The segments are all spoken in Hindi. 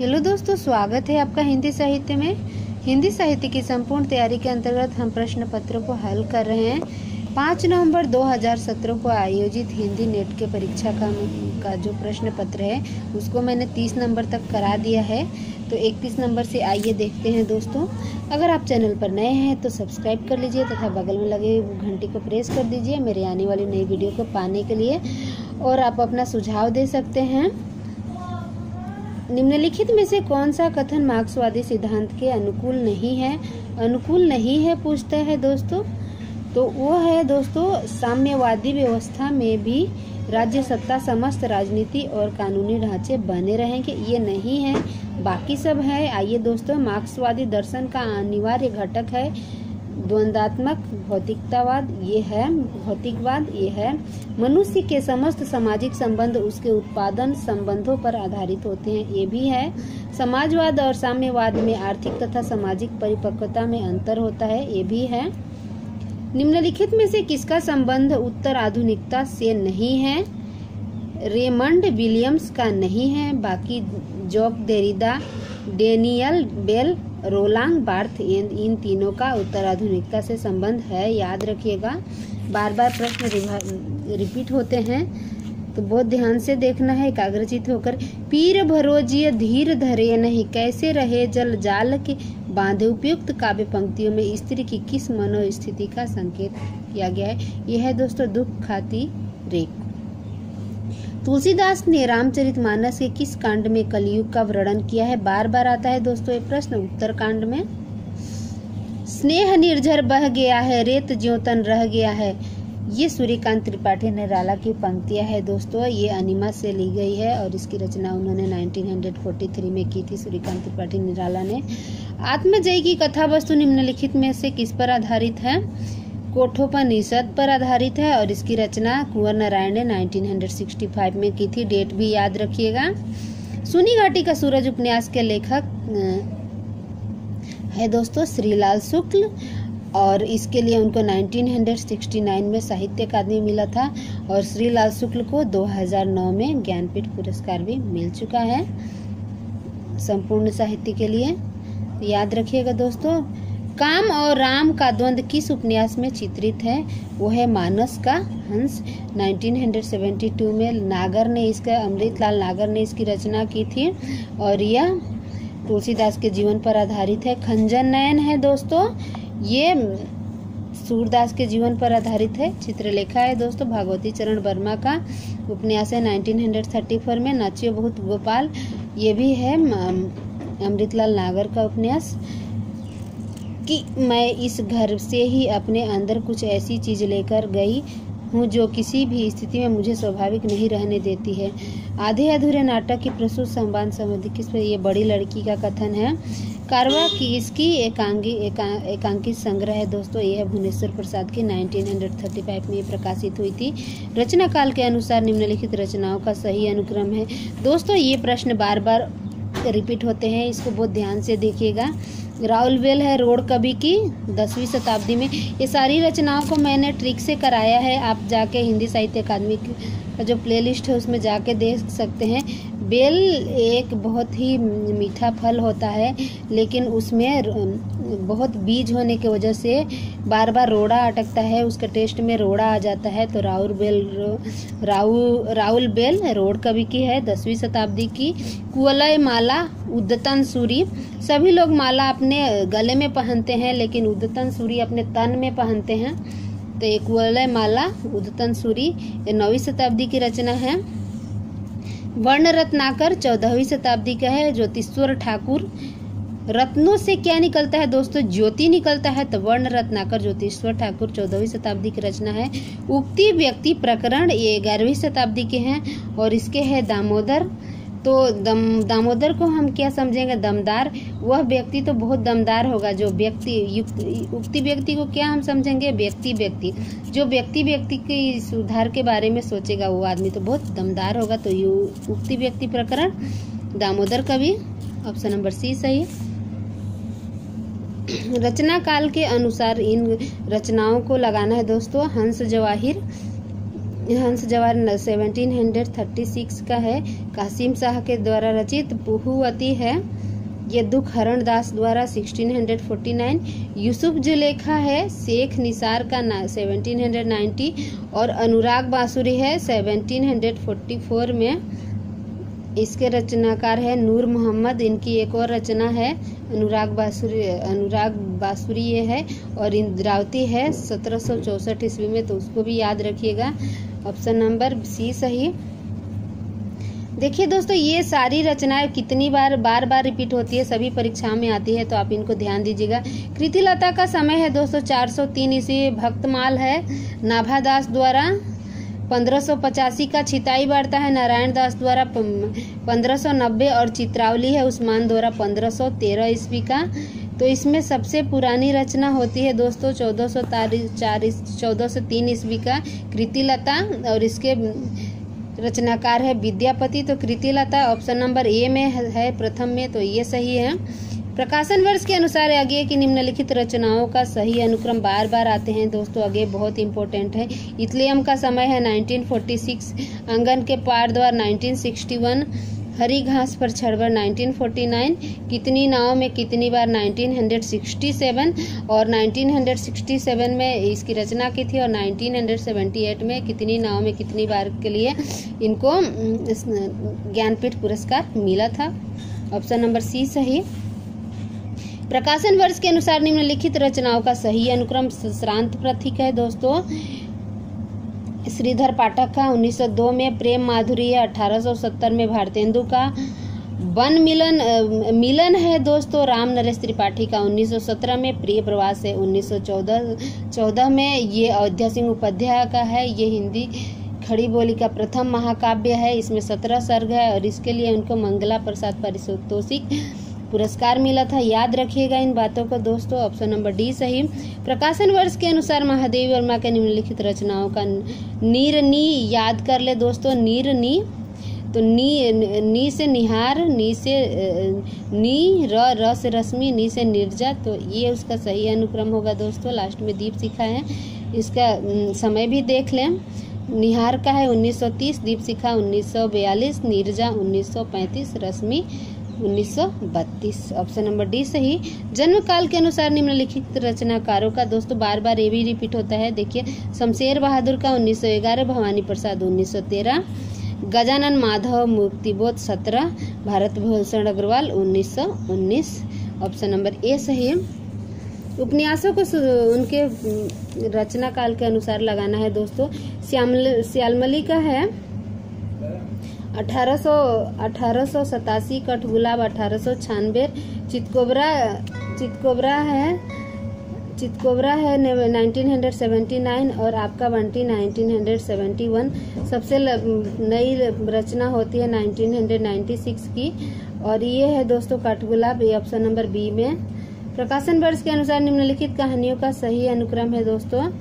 हेलो दोस्तों, स्वागत है आपका हिंदी साहित्य में। हिंदी साहित्य की संपूर्ण तैयारी के अंतर्गत हम प्रश्न पत्रों को हल कर रहे हैं। 5 नवंबर 2017 को आयोजित हिंदी नेट के परीक्षा का जो प्रश्न पत्र है उसको मैंने 30 नंबर तक करा दिया है। तो 31 नंबर से आइए देखते हैं दोस्तों। अगर आप चैनल पर नए हैं तो सब्सक्राइब कर लीजिए तथा बगल में लगे घंटी को प्रेस कर दीजिए मेरे आने वाली नई वीडियो को पाने के लिए। और आप अपना सुझाव दे सकते हैं। निम्नलिखित में से कौन सा कथन मार्क्सवादी सिद्धांत के अनुकूल नहीं है? अनुकूल नहीं है पूछता है दोस्तों, तो वो है दोस्तों, साम्यवादी व्यवस्था में भी राज्य सत्ता समस्त राजनीति और कानूनी ढांचे बने रहेंगे, ये नहीं है, बाकी सब है। आइए दोस्तों, मार्क्सवादी दर्शन का अनिवार्य घटक है द्वंद्वात्मक भौतिकतावाद, ये है भौतिकवाद, ये है मनुष्य के समस्त सामाजिक संबंध उसके उत्पादन संबंधों पर आधारित होते हैं, ये भी है। समाजवाद और साम्यवाद में आर्थिक तथा सामाजिक परिपक्वता में अंतर होता है, ये भी है। निम्नलिखित में से किसका संबंध उत्तर आधुनिकता से नहीं है? रेमंड विलियम्स का नहीं है, बाकी जॉक देरिडा, डेनियल बेल, रोलांग बार्थ, इन तीनों का उत्तराधुनिकता से संबंध है, याद रखिएगा। बार बार प्रश्न रिपीट होते हैं तो बहुत ध्यान से देखना है, एकाग्रचित होकर। पीर भरोजिय धीर धरे नहीं, कैसे रहे जल जाल के बांधे। उपयुक्त काव्य पंक्तियों में स्त्री की किस मनोस्थिति का संकेत किया गया है? यह है दोस्तों दुख खाती रेख। तुलसीदास ने रामचरितमानस के किस कांड में कलयुग का वर्णन किया है? बार बार आता है दोस्तों ये प्रश्न, उत्तर कांड में। स्नेह निर्झर बह गया है, रेत ज्योतन रह गया है, ये सूर्यकांत त्रिपाठी निराला की पंक्तियां है दोस्तों। ये अनिमा से ली गई है और इसकी रचना उन्होंने 1943 में की थी, सूर्यकांत त्रिपाठी निराला ने। आत्मजयी की कथा वस्तु निम्नलिखित में से किस पर आधारित है? कोठोपनिषद पर आधारित है और इसकी रचना कुंवर नारायण ने 1965 में की थी, डेट भी याद रखिएगा। सुनी घाटी का सूरज उपन्यास के लेखक है दोस्तों श्रीलाल शुक्ल और इसके लिए उनको 1969 में साहित्य अकादमी मिला था और श्रीलाल शुक्ल को 2009 में ज्ञानपीठ पुरस्कार भी मिल चुका है संपूर्ण साहित्य के लिए, याद रखिएगा दोस्तों। काम और राम का द्वंद्व किस उपन्यास में चित्रित है? वो है मानस का हंस। 1972 में नागर ने इसका, अमृतलाल नागर ने इसकी रचना की थी और यह तुलसीदास के जीवन पर आधारित है। खंजन नयन है दोस्तों, ये सूरदास के जीवन पर आधारित है। चित्रलेखा है दोस्तों, भागवती चरण वर्मा का उपन्यास है 1934 में। नाचियो बहुत गोपाल, ये भी है अमृतलाल नागर का उपन्यास। कि मैं इस घर से ही अपने अंदर कुछ ऐसी चीज लेकर गई हूँ जो किसी भी स्थिति में मुझे स्वाभाविक नहीं रहने देती है। आधे अधूरे नाटक की प्रस्तुत संवाद संबंधी किस पर? ये बड़ी लड़की का कथन है। कारवा की इसकी एकांकित संग्रह है दोस्तों, यह है भुवनेश्वर प्रसाद की 1935 में प्रकाशित हुई थी। रचना काल के अनुसार निम्नलिखित रचनाओं का सही अनुक्रम है दोस्तों। ये प्रश्न बार बार रिपीट होते हैं, इसको बहुत ध्यान से देखिएगा। राउल बेल है रोड कवि की 10वीं शताब्दी में। ये सारी रचनाओं को मैंने ट्रिक से कराया है, आप जाके हिंदी साहित्य अकादमी का जो प्लेलिस्ट है उसमें जाके देख सकते हैं। बेल एक बहुत ही मीठा फल होता है लेकिन उसमें बहुत बीज होने की वजह से बार बार रोड़ा अटकता है, उसके टेस्ट में रोड़ा आ जाता है। तो राउल बेल रोड कवि की है 10वीं शताब्दी की। कुवलय माला उद्यतन सूरी, सभी लोग माला अपने गले में पहनते हैं लेकिन उद्यतन सूरी अपने तन में पहनते हैं। तो ये कुवलय माला उद्यतन सूरी ये 9वीं शताब्दी की रचना है। वर्ण रत्नाकर 14वीं शताब्दी का है। ज्योतिश्वर ठाकुर, रत्नों से क्या निकलता है दोस्तों? ज्योति निकलता है, तो वर्ण रत्नाकर ज्योतिश्वर ठाकुर 14वीं शताब्दी की रचना है। उक्ति व्यक्ति प्रकरण ये 11वीं शताब्दी के हैं और इसके है दामोदर। तो दामोदर को हम क्या समझेंगे? दमदार। वह व्यक्ति तो बहुत दमदार होगा जो व्यक्ति, उक्ति व्यक्ति को क्या हम समझेंगे? व्यक्ति जो व्यक्ति के सुधार के बारे में सोचेगा वो आदमी तो बहुत दमदार होगा। तो ये उक्ति व्यक्ति प्रकरण दामोदर कवि, ऑप्शन नंबर सी सही। रचना काल के अनुसार इन रचनाओं को लगाना है दोस्तों। हंस जवाहिर हंस जवाहर 1736 का है। कासिम शाह के द्वारा रचित पुहुअती है, ये दुख हरण दास द्वारा 1649। यूसुफ जुलेखा है शेख निसार का 1790 और अनुराग बांसुरी है 1744 में। इसके रचनाकार है नूर मोहम्मद। इनकी एक और रचना है अनुराग बांसुरी ये है, और इंद्रावती है 1764 ईस्वी में, तो उसको भी याद रखिएगा। ऑप्शन नंबर सी सही। देखिए दोस्तों, ये सारी रचनाएं कितनी बार बार रिपीट होती है, सभी परीक्षाओं में आती है, तो आप इनको ध्यान दीजिएगा। कृतिलता का समय है दोस्तों 403 ईस्वी। भक्तमाल है नाभादास द्वारा 1585 का। छिताई वार्ता है नारायण दास द्वारा 1590 और चित्रावली है उस्मान द्वारा 1513 ईस्वी का। तो इसमें सबसे पुरानी रचना होती है दोस्तों 1403 ईस्वी का कृतिलता, और इसके रचनाकार है विद्यापति। तो कृतिलता ऑप्शन नंबर ए में है प्रथम में, तो ये सही है। प्रकाशन वर्ष के अनुसार आगे की निम्नलिखित रचनाओं का सही अनुक्रम बार आते हैं दोस्तों, आगे बहुत इंपॉर्टेंट है। इत्लियम का समय है 1946, अंगन के पार द्वार 1961, हरी घास पर छड़वर 1949, कितनी नाव में कितनी बार 1967, और 1967 में इसकी रचना की थी, और 1978 में कितनी नाव में कितनी बार के लिए इनको ज्ञानपीठ पुरस्कार मिला था। ऑप्शन नंबर सी सही। प्रकाशन वर्ष के अनुसार निम्नलिखित रचनाओं का सही अनुक्रम श्रांत प्रतीक है दोस्तों। श्रीधर पाठक का 1902 में, प्रेम माधुरी है 1870 में भारतेंदु का, वन मिलन है दोस्तों राम नरेश त्रिपाठी का 1917 में, प्रिय प्रवास है 1914 में, ये अयोध्या सिंह उपाध्याय का है। ये हिंदी खड़ी बोली का प्रथम महाकाव्य है, इसमें 17 सर्ग है, और इसके लिए उनको मंगला प्रसाद पारितोषिक पुरस्कार मिला था। याद रखिएगा इन बातों को दोस्तों। ऑप्शन नंबर डी सही। प्रकाशन वर्ष के अनुसार महादेवी वर्मा के निम्नलिखित रचनाओं का नीर नी याद कर ले दोस्तों। नीर नी, तो नी से निहार, नी से नी, र से रश्मि, नी से निर्जा, तो ये उसका सही अनुक्रम होगा दोस्तों। लास्ट में दीप शिखा है, इसका समय भी देख लें। निहार का है 1930, दीप शिखा 1942, निर्जा 1935, रश्मि 1932। ऑप्शन नंबर डी सही। जन्म काल के अनुसार निम्नलिखित रचनाकारों का दोस्तों बार ये भी रिपीट होता है। देखिए, शमशेर बहादुर का 1911, Bhawani Prasad 1913, Gajanan Madhav Muktibodh 17, Bharat Bhushan Agrawal 1919। Option number A सही है। उपन्यासों को उनके रचना काल के अनुसार लगाना है दोस्तों। श्यामली का है 1887, कठगुलाब 1896, चितकोबरा है 1979, और आपका बंटी 1971। सबसे नई रचना होती है 1996 की, और ये है दोस्तों कठगुलाब, ये ऑप्शन नंबर बी में। प्रकाशन वर्ष के अनुसार निम्नलिखित कहानियों का सही अनुक्रम है दोस्तों।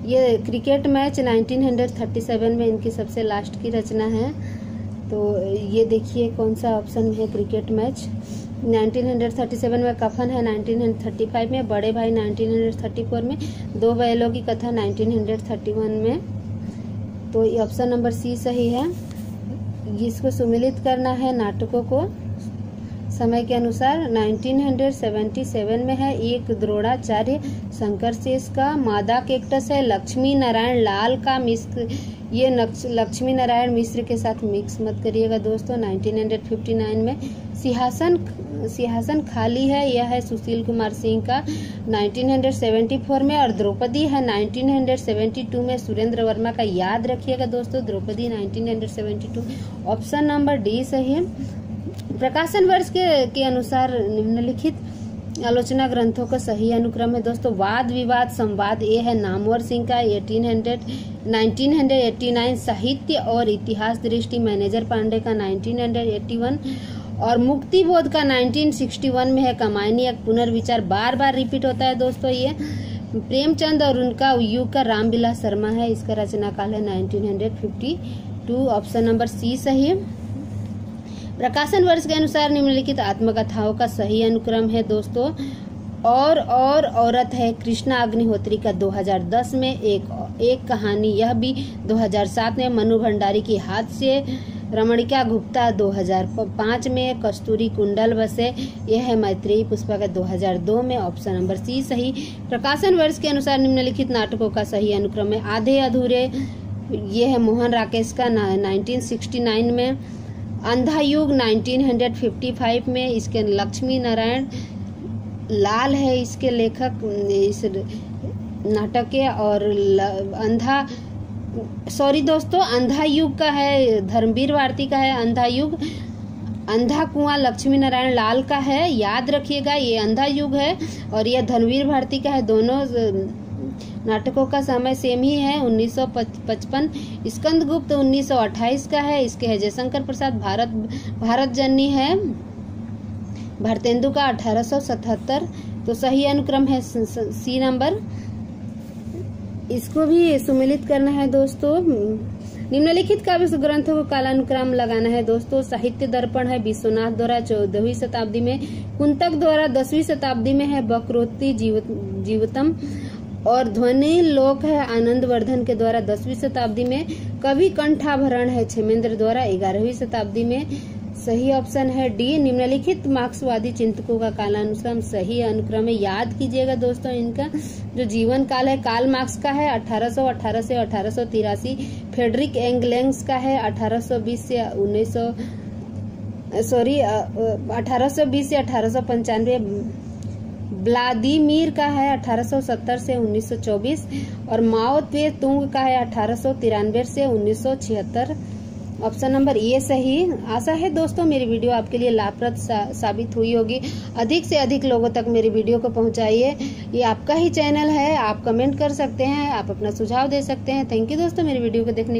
ये क्रिकेट मैच 1937 में इनकी सबसे लास्ट की रचना है। तो ये देखिए कौन सा ऑप्शन है क्रिकेट मैच। 1937 में कफन है 1935 में, बड़े भाई 1934 में, दो बैलों की कथा 1931 में। तो ये ऑप्शन नंबर सी सही है। इसको सुमिलित करना है नाटकों को समय के अनुसार। 1977 में है एक द्रोणाचार्य शंकर शेष का, मादा कैक्टस है लक्ष्मी नारायण लाल का, मिस्र, ये लक्ष्मी नारायण मिश्र के साथ मिक्स मत करिएगा दोस्तों। 1959 में सिंहासन खाली है, यह है सुशील कुमार सिंह का 1974 में, और द्रौपदी है 1972 में सुरेंद्र वर्मा का। याद रखिएगा दोस्तों, द्रौपदी 1972। ऑप्शन नंबर डी सही है। प्रकाशन वर्ष के अनुसार निम्नलिखित आलोचना ग्रंथों का सही अनुक्रम है दोस्तों। वाद विवाद संवाद, ये है नामवर सिंह का 1989, साहित्य और इतिहास दृष्टि मैनेजर पांडे का 1981, और मुक्ति बोध का 1961 में है। कमायनी एक पुनर्विचार बार रिपीट होता है दोस्तों। ये प्रेमचंद और उनका युग का रामविलास शर्मा है, इसका रचना काल है 1952। ऑप्शन नंबर सी सही है। प्रकाशन वर्ष के अनुसार निम्नलिखित आत्मकथाओं का सही अनुक्रम है दोस्तों। और औरत है कृष्णा अग्निहोत्री का 2010 में। एक कहानी यह भी 2007 में। मनु भंडारी की हाथ से। रमणिका गुप्ता 2005 में। कस्तूरी कुंडल बसे, यह है मैत्रेयी पुष्पा का 2002 में। ऑप्शन नंबर सी सही। प्रकाशन वर्ष के अनुसार निम्नलिखित नाटकों का सही अनुक्रम है। आधे अधूरे, ये है मोहन राकेश का 1969 में। अंधा युग 1955 में। इसके लक्ष्मी नारायण लाल है इसके लेखक इस नाटक के। और अंधा युग का है धर्मवीर भारती का है अंधा युग। अंधा कुआं लक्ष्मी नारायण लाल का है, याद रखिएगा ये अंधा युग है और यह धर्मवीर भारती का है। दोनों नाटकों का समय सेम ही है 1955। स्कंदगुप्त 1928 का है, इसके है जयशंकर प्रसाद। भारत जन्नी है भारतेंदु का 1877। तो सही अनुक्रम है सी नंबर। इसको भी सुमेलित करना है दोस्तों। निम्नलिखित काव्य ग्रंथों को कालानुक्रम लगाना है दोस्तों। साहित्य दर्पण है विश्वनाथ द्वारा 14वीं शताब्दी में। कुंतक द्वारा 10वीं शताब्दी में है वक्रोक्ति जीवतम। और ध्वनि लोक है आनंदवर्धन के द्वारा 10वीं शताब्दी में। कवि कंठाभरण है क्षेमेंद्र द्वारा 11वीं शताब्दी में। सही ऑप्शन है डी। निम्नलिखित मार्क्सवादी चिंतकों का कालानुक्रम सही अनुक्रम है। याद कीजिएगा दोस्तों, इनका जो जीवन काल है कार्ल मार्क्स का है 1818 से 1883। फ्रेडरिक एंगेल्स का है 1820 से 1895। व्लादिमीर का है 1870 से 1924। और माओ त्से तुंग का है 1893 से 1976। ऑप्शन नंबर ए सही। आशा है दोस्तों मेरी वीडियो आपके लिए लाभप्रद साबित हुई होगी। अधिक से अधिक लोगों तक मेरी वीडियो को पहुंचाइए। ये आपका ही चैनल है, आप कमेंट कर सकते हैं, आप अपना सुझाव दे सकते हैं। थैंक यू दोस्तों मेरी वीडियो को देखने के लिए।